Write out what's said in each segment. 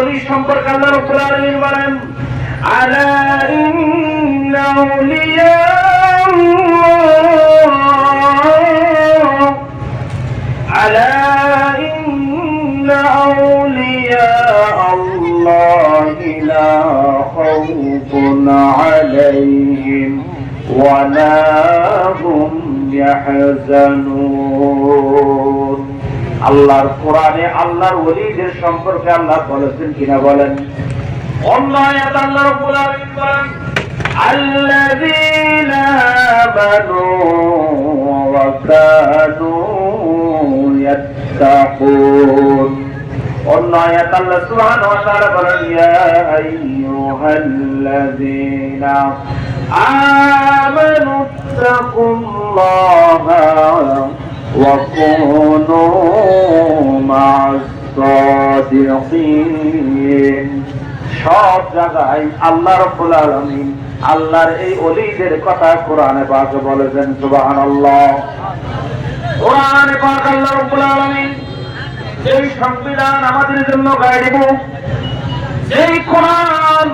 ওলি সম্পর্কে আল্লাহ রাব্বুল আলামিন বলেন, আলা ইন্না আউলিয়া আলা ইন্না আউলিয়া আল্লাহি লা খাউফুন আলাইহিম ওয়া লা হুম ইয়াহজানুন। আল্লাহর কোরআনে আল্লাহর ওলিদের সম্পর্কে আল্লাহ বলেছেন কিনা বলেন? অন্য আয়াত আল্লাহ রাব্বুল আলামিন বলেন, আল্লাযীনা আমানু ওয়া কানু ইয়াত্তাকুন। অন্য আয়াত আল্লাহ সুবহানাহু ওয়া তাআলা বলেন, ইয়া আইয়ুহাল্লাযীনা আমানু তাকুল্লাহা ওয়া কুনু মা'আস সাদিকিন। সব জায়গায় আল্লাহ রাব্বুল আলামিন আল্লাহর এই ওলিদের কথা কোরআনে পাকে বলেছেন। সুবহানাল্লাহ। কোরআনে পাক আল্লাহ রাব্বুল আলামিন এই সংবিধান আমাদের জন্য গাইড বুক, এই কোরআন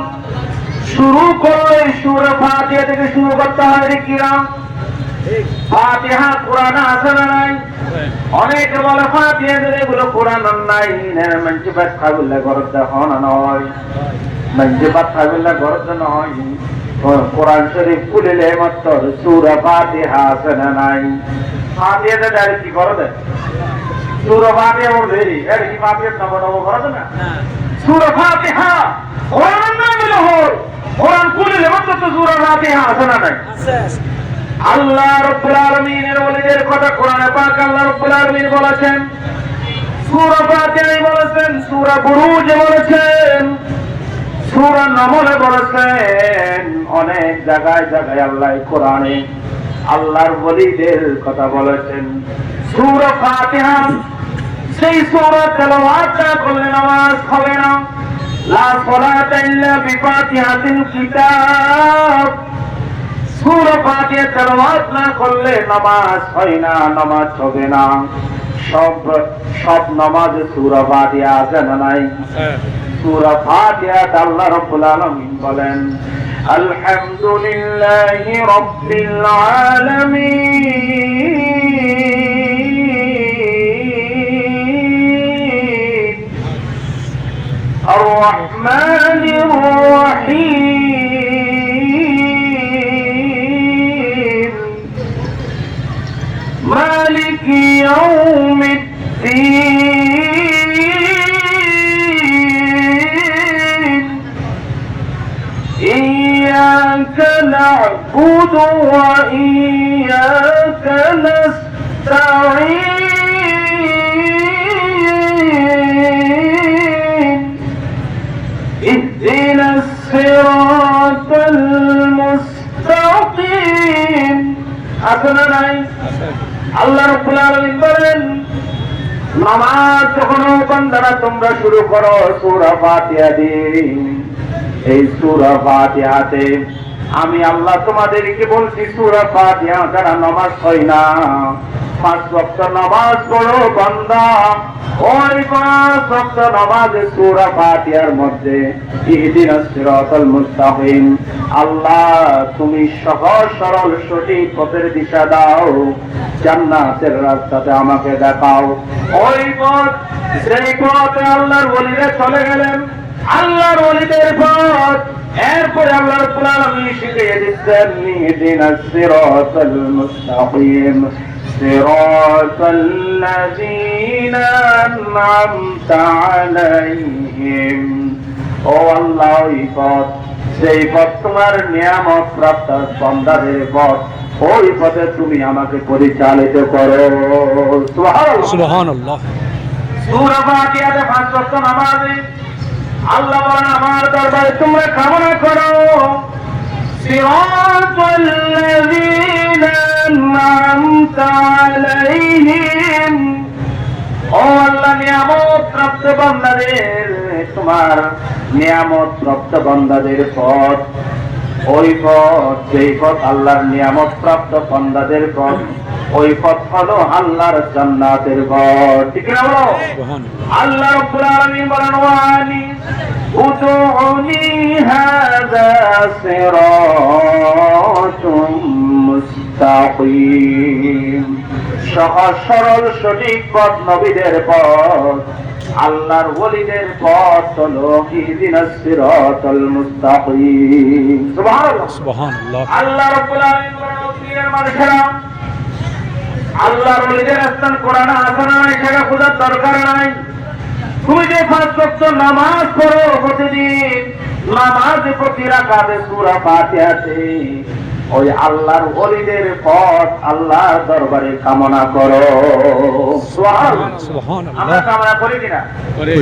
শুরু করলে সূরা ফাতিহা থেকে শুরু করতে হয় কিনা? ফাতিহা কোরআনে আছে না নাই? অনেকে বলে ফাতিহা এগুলো কোরআন নাই, মঞ্চে ব্যাখ্যা করলে গরজ হন নয়, মঞ্চে ব্যাখ্যা করলে গরজ নয়। কোরআন শরীফ খুলিলে মাত্র সূরা ফাতিহা আছে না নাই? ফাতিহাতে ডাইরেক্ট কি করে দেয়? সূরা ফাতিহা বলবে এর কি ফাতিহার নম্বর করে দেয় না? সূরা ফাতিহা কোরআন নাম হলো কোরআন খুলিলে মাত্র সূরা ফাতিহা আছে না নাই? আল্লাহ রাব্বুল আলামিনের ওলিদের কথা কোরআনে পাক আল্লাহ রাব্বুল আলামিন বলেছেন, সূরা ফাতিহায় বলেছেন, সূরা বুরুজে বলেছেন, সূরা নামলে বলেছেন, অনেক জায়গায় জায়গায় আল্লাহ কোরআনে আল্লাহর ওলিদের কথা বলেছেন। সূরা ফাতিহা সেই সূরা তেলাওয়াত না করলে নামাজ হবে না। লা সালাতা ইল্লা বিফাতিহাতিল কিতাব। সূরা ফাতিহা তেলাওয়াত না করলে নামাজ হয় না, নামাজ হবে না। সব নামাজে সূরা ফাতিহা আছে না নাই? সূরা ফাতিহা আল্লাহ রাব্বুল আলামিন বলেন, আলহামদুলিল্লাহি রাব্বিল আলামিন আর রহমানির রহিম মালিকি ইয়াউমিদ্দিন ইয়্যাকা না'বুদু ওয়া ইয়্যাকা নাস্তাঈন ইহদিনাস সিরাতাল মুস্তাকিম। আসলে নাই? আল্লাহ রাব্বুল আলামিন বলেন, নামাজ যখন বান্দারা তোমরা শুরু করো সূরা ফাতিহা দিয়ে, এই সূরা ফাতিহাতে আমি আল্লাহ তোমাদেরকে বলছি, সূরা ফাতিহা ছাড়া নামাজ হয় না। 5 ওয়াক্ত নামাজ পড়ো বান্দা, ওই 5 ওয়াক্ত নামাজে সূরা ফাতিহার মধ্যে ইহদিনাস সিরাতাল মুস্তাকিম, আল্লাহ তুমি সহজ সরল সঠিক পথের দিশা দাও, জান্নাতের রাস্তাতে আমাকে দেখাও। ওই পথ, সেই পথে আল্লাহর ওলিরা চলে গেলেন, আল্লাহর ওলিদের পথ। এরপরে আল্লাহ রাব্বুল আলামিন শিখিয়ে দিচ্ছেন, ইহদিনাস সিরাতাল মুস্তাকিম সিরাতাল্লাযীনা আন'আমতা আলাইহিম। ও আল্লাহ, ওই পথ, সেই পথ তোমার নিয়ামত প্রাপ্ত বান্দাদের পথ, ওই পথে তুমি আমাকে পরিচালিত করো। সুবহানাল্লাহ। সূরা ফাতিহাতে 5 ওয়াক্ত নামাজে আল্লাহ বলেন, আমার দরবারে তোমরা কামনা করো, সিরাতাল্লাযীনা আন'আমতা আলাইহিম। ও আল্লাহ, নিয়ামত প্রাপ্ত বান্দাদের, তোমার নিয়ামত প্রাপ্ত বান্দাদের পথ, ওই পথ, সেই পথ আল্লাহর নিয়ামত প্রাপ্ত বান্দাদের পথ, ওই পথ হলো আল্লাহর জান্নাতের ঘর। ঠিক না বলো? আল্লাহ রাব্বুল আলামিন বলেন ওয়ানি উদউনি হাযা সিরাতুম মুস্তাকিম। সহজ সরল সঠিক পথ নবীদের পথ, আল্লাহর ওলিদের পথ হলো ইহদিনাস সিরাতাল মুস্তাকিম। সুবহানাল্লাহ সুবহানাল্লাহ। আল্লাহ রাব্বুল আলামিন বলেন দুনিয়ার মানুষেরা আল্লাহর ওলিদের স্থান কোরআনে আছে না নাই সেটা খোঁজার দরকার নাই। তুমি যে 5 ওয়াক্ত নামাজ পড়ো প্রতিদিন, নামাজে প্রতি রাকাতে সূরা ফাতিহাতে ওই আল্লাহর ওলিদের পথ আল্লাহর দরবারে কামনা করো। সুবহানাল্লাহ সুবহানাল্লাহ। আমরা কামনা করি কিনা?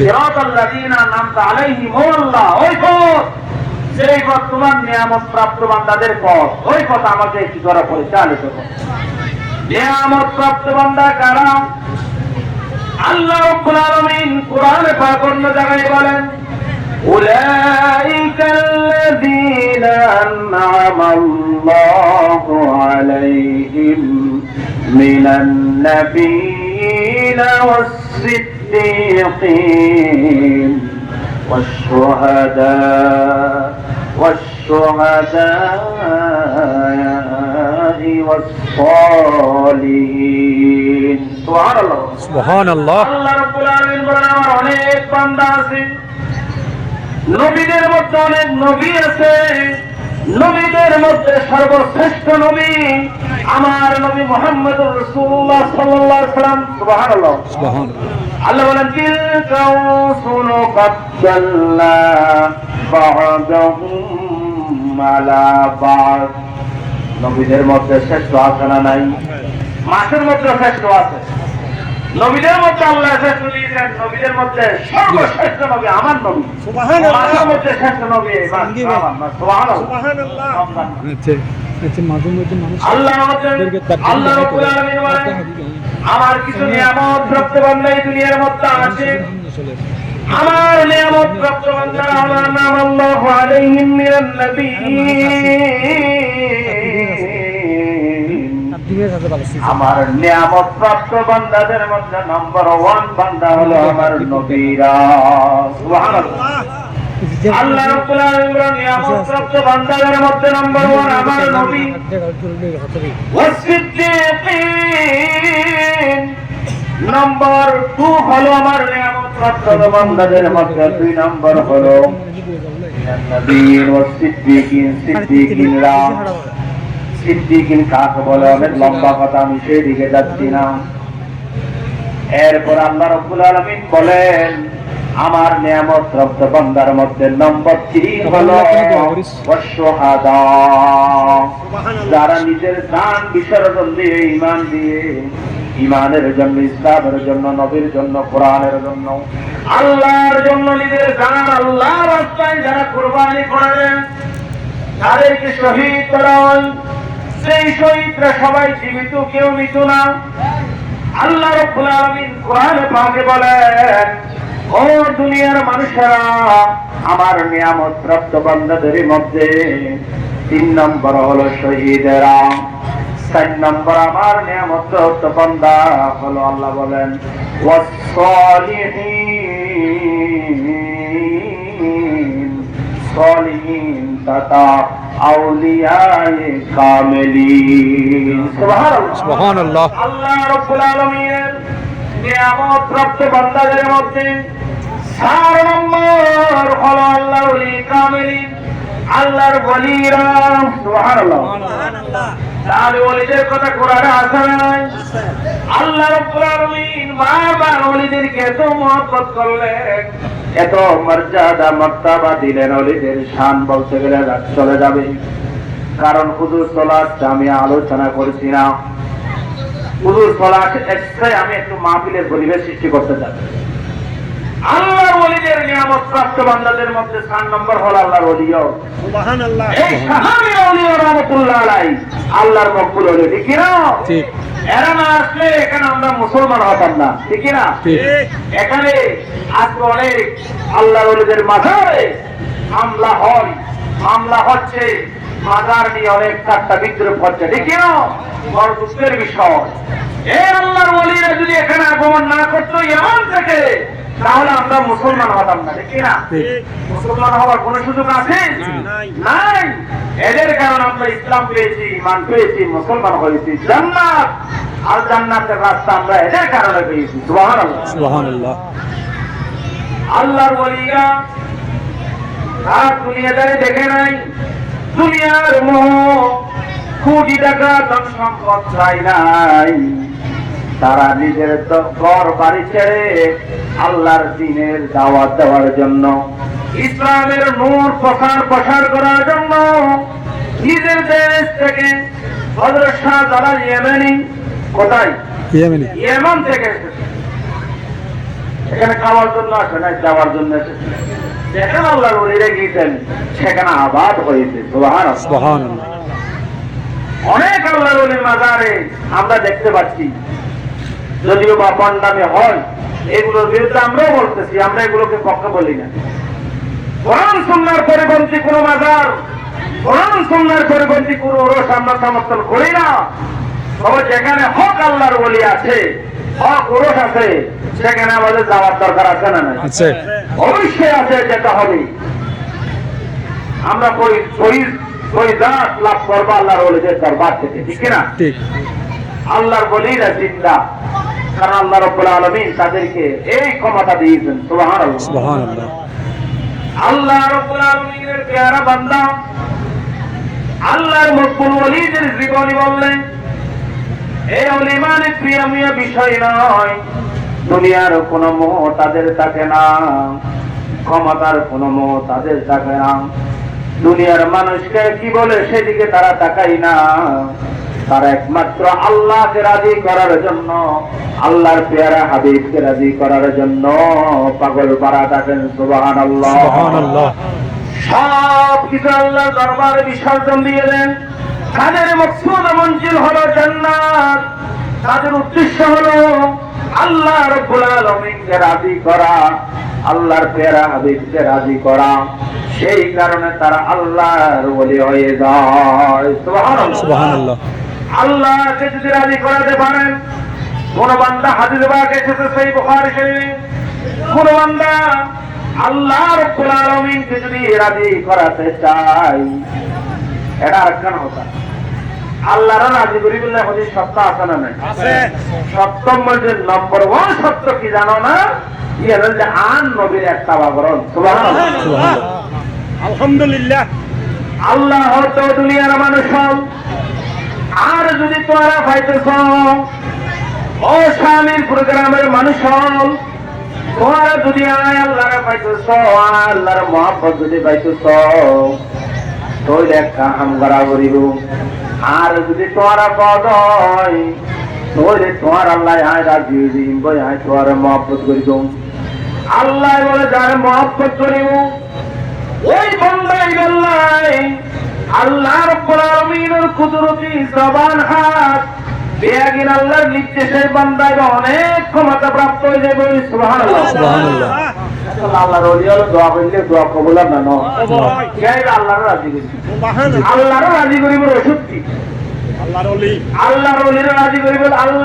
সিরাতাল লাযিনা আনআমতা আলাইহিম আল্লাহ, ওই পথ, সেই পথ তোমার নিয়ামত প্রাপ্ত বান্দাদের পথ, ওই পথ আমাকে কি করা পরিচালিত করো। নিয়ামত প্রাপ্ত বান্দা কারা? আল্লাহ রাব্বুল আলামিন কোরআনে পাক অন্য জায়গায় বলেন উলাইকাল্লাযীনা আন'আমাল্লাহু আলাইহিম মিনান নাবিয়্যিনা ওয়াস-সিদ্দীকিন والشهداء والصالحين। সুবহানাল্লাহ সুবহানাল্লাহ। আল্লাহ রাব্বুল আলামিন বলেন আমার অনেক বান্দা আছে, নবীদের মধ্যে অনেক নবী আছে, নবীদের মধ্যে সর্বশ্রেষ্ঠ নবী আমার নবী মুহাম্মদুর রাসূলুল্লাহ সাল্লাল্লাহু আলাইহি ওয়াসাল্লাম। সুবহানাল্লাহ সুবহানাল্লাহ। আল্লাহ বলেন তিলকা রুসুলু ফাদ্দালনা বা'দাহুম আলা বা'দ। নবীদের মধ্যে শ্রেষ্ঠ আছে না নাই? মাসের মধ্যে শ্রেষ্ঠ আছে, নবীদের মধ্যে আল্লাহ শ্রেষ্ঠ দিয়েছেন, নবীদের মধ্যে সর্বশ্রেষ্ঠ নবী আমার নবী। সুবহানাল্লাহ। মাসের মধ্যে শ্রেষ্ঠ নবী আমার। সুবহানাল্লাহ সুবহানাল্লাহ। আল্লাহ রাব্বুল আলামিন বলেন আমার কিছু নিয়ামত প্রাপ্ত বান্দা এই দুনিয়ার মধ্যে আছে, আমার নিয়ামত প্রাপ্ত বান্দারা আমার নাম আল্লাহু আলাইহিম মিনান নাবিয়্যিন। আমার নিয়ামত প্রাপ্ত বান্দাদের মধ্যে নম্বর 1 বান্দা হলো আমার নবীরা। সুবহানাল্লাহ। আল্লাহ রাব্বুল আলামিন নিয়ামত প্রাপ্ত বান্দাদের মধ্যে নম্বর 1 আমার নবী, ওয়াস-সিদ্দীকিন নম্বর 2 হলো আমার নিয়ামত প্রাপ্ত বান্দাদের মধ্যে 2 নম্বর হলো নবীন ওয়াস-সিদ্দীকিন। সিদ্দীকিনরা, সিদ্দীকিন কাকে বলে? অনেক লম্বা কথা, আমি সেই দিকে যাচ্ছি না। এরপর আল্লাহ রাব্বুল আলামিন বলেন আমার নিয়ামত প্রাপ্ত বান্দার মধ্যে নম্বর 3 হলো ওয়াস-শুহাদা, যারা নিজের জান বিসর্জন দিয়ে ঈমান দিয়ে, ঈমানের জন্য, ইসলামের জন্য, নবীর জন্য, কোরআনের জন্য, আল্লাহর জন্য নিজের জান আল্লাহর রাস্তায় যারা কুরবানি করেন তাদেরকে শহীদ করা হয়। সেই শহীদরা সবাই জীবিত, কেউ মৃত না। আল্লাহ রাব্বুল আলামিন কোরআনে পাকে বলেন ও দুনিয়ার মানুষেরা আমার নিয়ামত প্রাপ্ত বান্দাদের মধ্যে 3 নম্বর হলো শহীদেরা, 4 নম্বর আমার নিয়ামত প্রাপ্ত বান্দা হলো আল্লাহ বলেন ওয়াস-সালিহিন, সালিহিন তথা আউলিয়ায়ে কামিলিন। সুবহানাল্লাহ সুবহানাল্লাহ। আল্লাহ রাব্বুল আলামিনের নিয়ামত প্রাপ্ত বান্দাদের মধ্যে 4 নম্বর হলো আল্লাহর ওলি কামিলিন, আল্লাহর ওলিরা। সুবহানাল্লাহ সুবহানাল্লাহ। তাহলে ওলিদের কথা কোরআনে আছে না নাই? আল্লাহ রাব্বুল আলামিন বারবার ওলিদেরকে এত মহব্বত করলেন, এত মর্যাদা মার্তাবা দিলেন, ওলিদের শান বলতে গেলে চলে যাবে। কারণ হুজুর সালাত আমি আলোচনা করছি না, হুজুর সালাত এক্সট্রা আমি একটু মাহফিলের পরিবেশ সৃষ্টি করতে চাই। আল্লাহর ওলিদের নিয়ামত প্রাপ্ত বান্দাদের মধ্যে 4 নম্বর হলো আল্লাহর ওলিও। সুবহানাল্লাহ। এই সাহাবী ওলিও রাহমাতুল্লাহ আলাইহি আল্লাহর মকবুল ওলি, ঠিক না? ঠিক। এরা না আসলে এখানে আমরা মুসলমান হতাম না, ঠিক না? ঠিক। এখানে আজকে অনেক আল্লাহর ওলিদের মাঝে হামলা হয়, মামলা হচ্ছে, মাজার নিয়ে অনেক ঠাট্টা বিদ্রুপ হচ্ছে, ঠিক না? বড় দুঃখের বিষয়। এই আল্লাহর ওলিরা যদি এখানে আগমন না করতো ইমান থেকে, তাহলে আমরা মুসলমান হতাম না, ঠিক না? মুসলমান হওয়ার কোন সুযোগ আছে? নাই। এদের কারণে আমরা ইসলাম পেয়েছি, ইমান পেয়েছি, মুসলমান হয়েছি। জান্নাত আর জান্নাতের রাস্তা আমরা এদের কারণে পেয়েছি। সুবহানাল্লাহ, সুবহানাল্লাহ। আল্লাহর ওলিরা আর দুনিয়াদারি দেখে নাই, দুনিয়ার মোহ, কোটি টাকা ধন সম্পদ চাই নাই। তারা নিজের ঘর বাড়ি ছেড়ে আল্লাহর দ্বীনের দাওয়াত দেওয়ার জন্য, ইসলামের নূর প্রসার করার জন্য নিজের দেশ থেকে হযরত শাহজালাল ইয়েমেনি, কোথায়? ইয়েমেন থেকে এসেছে। এখানে খাওয়ার জন্য আসে না, যাওয়ার জন্য এসেছে। যেখানে আল্লাহর ওলিরা গিয়েছেন সেখানে আবাদ হয়েছে। সুবহানাল্লাহ। অনেক আল্লাহর ওলির মাজারে আমরা দেখতে পাচ্ছি, যদিও বা বন্ডামি হয়, এগুলোর বিরুদ্ধে আমরাও বলতেছি, আমরা এগুলোকে পক্ষে বলি না। কোরআন সুন্নাহর পরিপন্থী কোন মাজার, কোরআন সুন্নাহর পরিপন্থী কোন ওরস আমরা সমর্থন করি না। তবে যেখানে হক আল্লাহর ওলি আছে, হক ওরস আছে, সেখানে আমাদের যাওয়ার দরকার আছে না? নাই, অবশ্যই আছে, যেতে হবে। আমরা ফরিদাত লাভ করবো আল্লাহর ওলিদের দরবার থেকে, ঠিক না? আল্লাহর ওলিরা জিন্দা, কারণ আল্লাহ রাব্বুল আলামিন তাদেরকে এই ক্ষমতা দিয়েছেন। সুবহানাল্লাহ, সুবহানাল্লাহ। আল্লাহ রাব্বুল আলামিনের প্যারা বান্দা, আল্লাহর মকবুল ওলিদের জীবনী বললেন, এই ওলি মানে প্রিয়মীয় বিষয় নয়, দুনিয়ার কোন মোহ তাদের থাকে না, ক্ষমতার কোন মোহ তাদের থাকে না, দুনিয়ার মানুষকে কি বলে সেদিকে তারা তাকায় না। তারা একমাত্র আল্লাহকে রাজি করার জন্য, আল্লাহর পেয়ারা হাবিবকে রাজি করার জন্য পাগল পারা থাকেন। সুবহানাল্লাহ, সুবহানাল্লাহ। সব কিছু আল্লাহর দরবারে বিসর্জন দিয়ে দেন। তাদের মকসুদ মঞ্জিল হলো জান্নাত, তাদের উদ্দেশ্য হলো আল্লাহ রাব্বুল আলামিনকে রাজি করা, আল্লাহর পেয়ারা হাবিবকে রাজি করা। সেই কারণে তারা আল্লাহর ওলি হয়ে যায়। সুবহানাল্লাহ, সুবহানাল্লাহ। আল্লাহকে যদি রাজি করাতে পারেন, কোন বান্দা হাদিস পাক এসেছে সহিহ বুখারী শরীফে, কোন বান্দা আল্লাহ রাব্বুল আলামিনকে যদি রাজি করাতে চায়, এটা আরেকখান কথা। আল্লাহর রাজি করি বললে হাদিস সত্য আছে না? নাই, আছে। সত্যম বলতে নম্বর 1 সত্য কি জানো না? ইয়া হল যে আন নবীর একটা বাবরণ। সুবহানাল্লাহ, সুবহানাল্লাহ, আলহামদুলিল্লাহ। আল্লাহ তো দুনিয়ার মানুষ, আর যদি তোমরা পাইতেছ ও স্বামীর প্রোগ্রামের মানুষ, তোমরা যদি আল্লাহরে পাইতেছ, আল্লাহর মহব্বত যদি পাইতেছ, তাহলে একটা কাম করা করিব। আর যদি তোমরা পদ হয়, তাহলে তোমার আল্লাহ আয় রাজি দিন, বই আয় তোমার মহব্বত করিব। আল্লাহ বলে যার মহব্বত করিব, ওই বান্দাই বললাই আল্লাহ রাব্বুল আলামিনের কুদরতি জবান হাত বেয়াগিন আল্লাহর নির্দেশে বান্দায় অনেক ক্ষমতা প্রাপ্ত হয়ে যাবে। সুবহানাল্লাহ, সুবহানাল্লাহ। আল্লাহর ওলি হলো দোয়া করলে দোয়া কবুল না ন, সেই আল্লাহর রাজি করি, সুবহানাল্লাহ। আল্লাহর রাজি করিব ওষুধ কি? আল্লাহর ওলি, আল্লাহর ওলির রাজি করিব। আল্লাহ